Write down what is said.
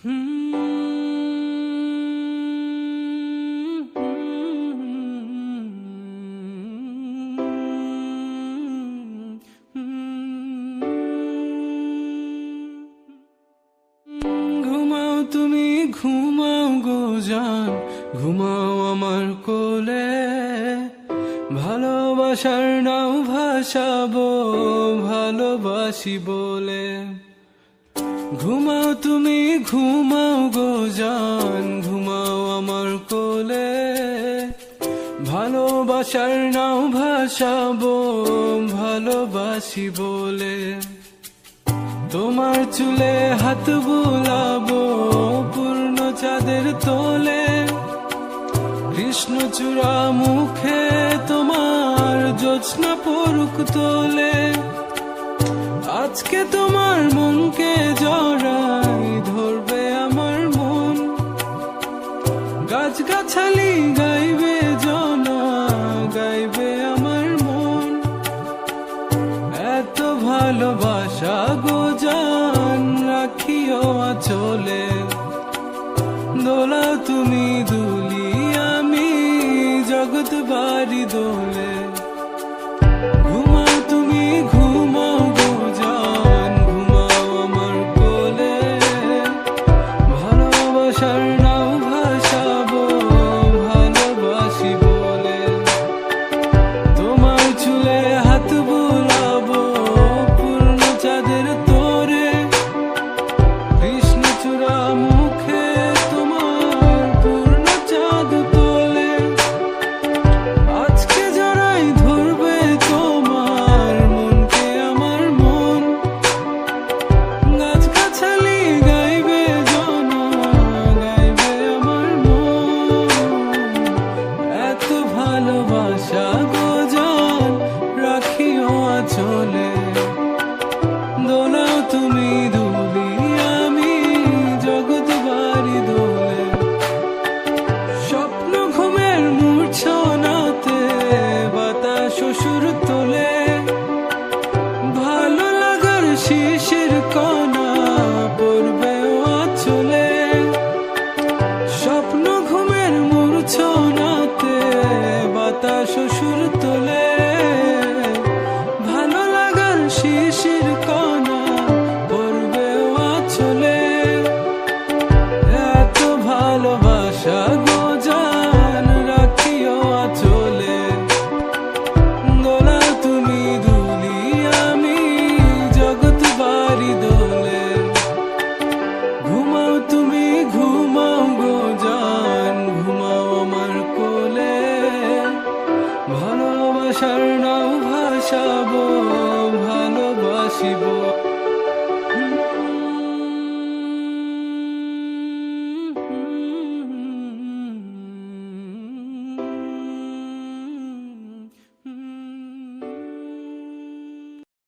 ঘুমাও তুমি ঘুমাও গো জান, ঘুমাও আমার কোলে, ভালোবাসার নাও ভাসাবো ভালোবাসি বলে। ঘুমাও তুমি ঘুমাও গো জান, ঘুমাও আমার কোলে, ভালোবাসার নাও ভাসাবো ভালোবাসি বলে। তোমার চুলে হাত বুলাবো পূর্ণ চাঁদের তোলে, কৃষ্ণচূড়া মুখে তোমার জ্যোৎস্না পড়ুক তোলে। আজকে তোমার মনকে জড়াই ধরবে আমার মন, গাছগাছালি গাইবে জনা গাইবে আমার মন। এত ভালোবাসা গো জান রাখিও আঁচলে, দোলাও তুমি দুলি আমি জগৎ বাড়ি দোলে। ঘুমাও তুমি ঘুমাও গো জান, ঘুমাও আমার কোলে, ভালোবাসার নাও ভাসাবো ভালোবাসি বলে। তোমার চুলে হাত বুলাবো পূর্ণ চাঁদের তোরে, কৃষ্ণচূড়া মুখে তোমার পূর্ণ চাঁদ তোলে। আজকে যারাই ধরবে তোমার মনকে আমার মন, গাছগাছালি গাইবে জনা গাইবে আমার মন। এত ভালোবাসা গো জান রাখিও আঁচলে, দোলাও তুমি দুলি আমি জগৎ বাড়ি দোলে। স্বপ্ন ঘুমের মূর্ছনাতে বাতাস সুর তোলে, ভালো লাগার শিশির কণা পড়বে আঁচলে। স্বপ্ন ঘুমের মূর্ছনাতে বাতাস সুর তোলে, ভালো লাগার শিশির কণা পড়বে আঁচলে। এত ভালোবাসা গো জান রাখিও আঁচলে, দোলাও তুমি দুলি আমি জগৎ বাড়ি দোলে। ঘুমাও তুমি ঘুমাও গো জান, ঘুমাও আমার কোলে, ভালোবাসার নাও ভাসাবো ভালোবাসি বলে।